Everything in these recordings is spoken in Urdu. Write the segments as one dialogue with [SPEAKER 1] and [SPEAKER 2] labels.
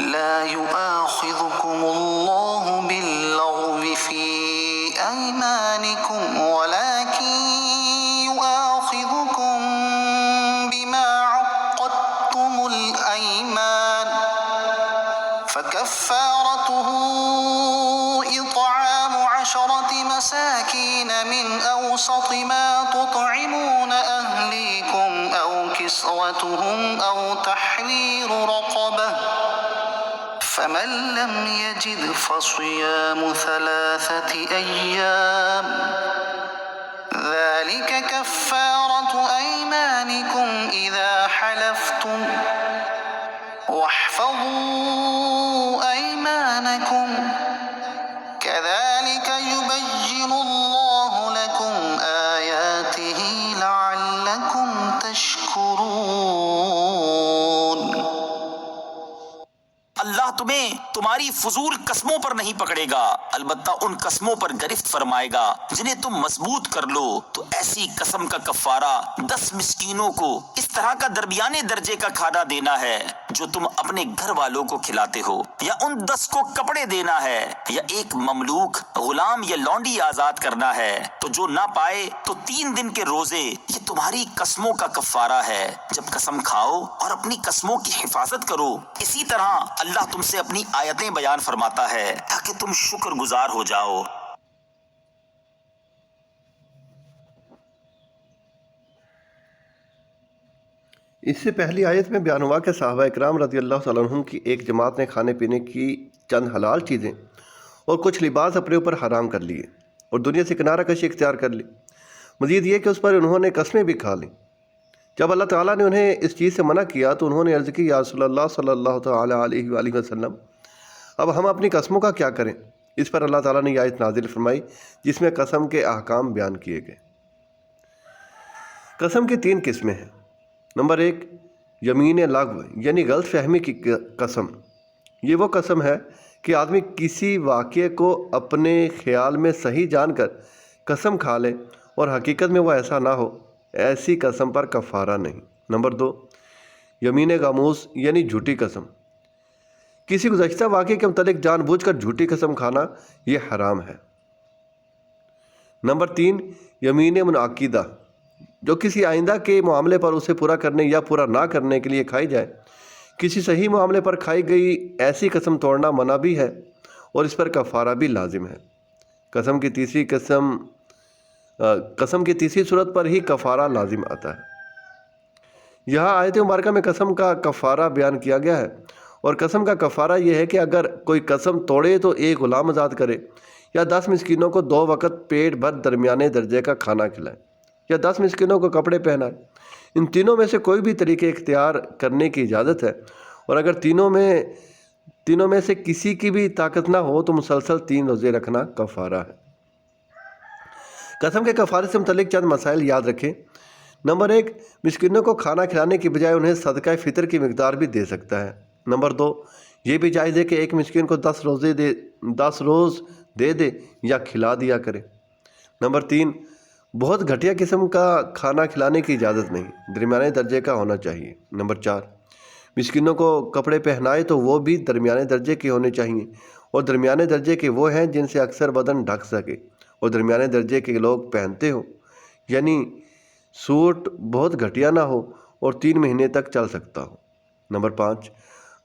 [SPEAKER 1] لا يؤاخذكم الله باللغو في أيمانكم ولكن يؤاخذكم بما عقدتم الأيمان فكفارته إطعام 10 مساكين من أوسط ما تطعمون أهليكم أو كسوتهم أو تحرير رقبة فمن لم يجد فصيام 3 أيام ذلك كفارة أيمانكم إذا حلفتم واحفظوا أيمانكم كذلك يبين الله لكم آياته لعلكم تشكرون۔
[SPEAKER 2] اللہ تمہیں تمہاری فضول قسموں پر نہیں پکڑے گا، البتہ ان قسموں پر گرفت فرمائے گا جنہیں تم مضبوط کر لو، تو ایسی قسم کا کفارہ 10 مسکینوں کو اس طرح کا درمیانے درجے کا کھانا دینا ہے جو تم اپنے گھر والوں کو کھلاتے ہو، یا ان 10 کو کپڑے دینا ہے، یا ایک مملوک غلام یا لونڈی آزاد کرنا ہے، تو جو نہ پائے تو 3 دن کے روزے، یہ تمہاری قسموں کا کفارہ ہے جب قسم کھاؤ، اور اپنی قسموں کی حفاظت کرو۔ اسی طرح اللہ تم سے اپنی آیتیں بیان فرماتا ہے تاکہ تم شکر گزار ہو جاؤ۔
[SPEAKER 3] اس سے پہلی آیت میں بیان ہوا کہ صحابہ اکرام رضی اللہ تعالیٰ عنہم کی ایک جماعت نے کھانے پینے کی چند حلال چیزیں اور کچھ لباس اپنے اوپر حرام کر لیے اور دنیا سے کنارہ کشی اختیار کر لی۔ مزید یہ کہ اس پر انہوں نے قسمیں بھی کھا لیں۔ جب اللہ تعالیٰ نے انہیں اس چیز سے منع کیا تو انہوں نے عرض کی، یا رسول اللہ صلی اللہ تعالیٰ علیہ وآلہ وسلم، اب ہم اپنی قسموں کا کیا کریں؟ اس پر اللہ تعالیٰ نے یہ آیت نازل فرمائی جس میں قسم کے احکام بیان کیے گئے۔ قسم کی 3 قسمیں ہیں۔ نمبر 1، یمین لغو یعنی غلط فہمی کی قسم۔ یہ وہ قسم ہے کہ آدمی کسی واقعے کو اپنے خیال میں صحیح جان کر قسم کھا لے اور حقیقت میں وہ ایسا نہ ہو، ایسی قسم پر کفارہ نہیں۔ نمبر 2، یمین غموس یعنی جھوٹی قسم۔ کسی گزشتہ واقعے کے متعلق جان بوجھ کر جھوٹی قسم کھانا یہ حرام ہے۔ نمبر 3، یمین منعقدہ جو کسی آئندہ کے معاملے پر اسے پورا کرنے یا پورا نہ کرنے کے لیے کھائی جائے۔ کسی صحیح معاملے پر کھائی گئی ایسی قسم توڑنا منع بھی ہے اور اس پر کفارہ بھی لازم ہے۔ قسم کی تیسری صورت پر ہی کفارہ لازم آتا ہے۔ یہاں آیت مبارکہ میں قسم کا کفارہ بیان کیا گیا ہے، اور قسم کا کفارہ یہ ہے کہ اگر کوئی قسم توڑے تو ایک غلام آزاد کرے، یا 10 مسکینوں کو 2 وقت پیٹ بھر درمیانے درجے کا کھانا کھلائے، یا 10 مسکینوں کو کپڑے پہنائے۔ ان تینوں میں سے کوئی بھی طریقے اختیار کرنے کی اجازت ہے، اور اگر تینوں میں سے کسی کی بھی طاقت نہ ہو تو مسلسل 3 روزے رکھنا کفارہ ہے۔ قسم کے کفارے سے متعلق چند مسائل یاد رکھیں۔ نمبر 1، مسکینوں کو کھانا کھلانے کی بجائے انہیں صدقہ فطر کی مقدار بھی دے سکتا ہے۔ نمبر 2، یہ بھی جائز ہے کہ ایک مسکین کو 10 روز دے دے یا کھلا دیا کرے۔ نمبر 3، بہت گھٹیا قسم کا کھانا کھلانے کی اجازت نہیں، درمیانے درجے کا ہونا چاہیے۔ نمبر 4، مسکینوں کو کپڑے پہنائے تو وہ بھی درمیانے درجے کے ہونے چاہیے، اور درمیانے درجے کے وہ ہیں جن سے اکثر بدن ڈھک سکے اور درمیانے درجے کے لوگ پہنتے ہو، یعنی سوٹ بہت گھٹیا نہ ہو اور 3 مہینے تک چل سکتا ہو۔ نمبر 5،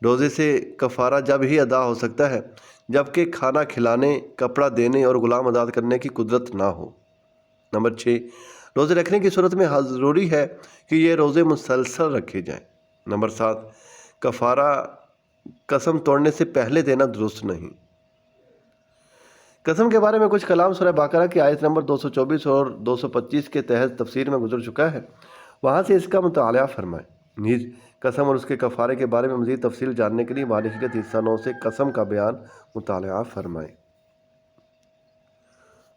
[SPEAKER 3] روزے سے کفارہ جب ہی ادا ہو سکتا ہے جبکہ کھانا کھلانے، کپڑا دینے اور غلام آزاد کرنے کی قدرت نہ ہو۔ نمبر 6، روزے رکھنے کی صورت میں ضروری ہے کہ یہ روزے مسلسل رکھے جائیں۔ نمبر 7، کفارہ قسم توڑنے سے پہلے دینا درست نہیں۔ قسم کے بارے میں کچھ کلام سورہ بقرہ کی آیت نمبر 224 اور 225 کے تحت تفسیر میں گزر چکا ہے، وہاں سے اس کا مطالعہ فرمائیں۔ نیز قسم اور اس کے کفارے کے بارے میں مزید تفصیل جاننے کے لیے مالکیت حصہ 9 سے قسم کا بیان مطالعہ فرمائیں۔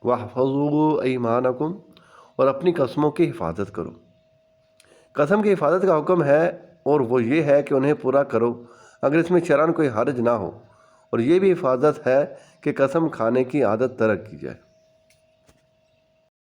[SPEAKER 3] وَاحْفَظُوا أَيْمَانَكُمْ، اور اپنی قسموں کی حفاظت کرو۔ قسم کی حفاظت کا حکم ہے، اور وہ یہ ہے کہ انہیں پورا کرو اگر اس میں شرعاً کوئی حرج نہ ہو، اور یہ بھی حفاظت ہے کہ قسم کھانے کی عادت ترک کی جائے۔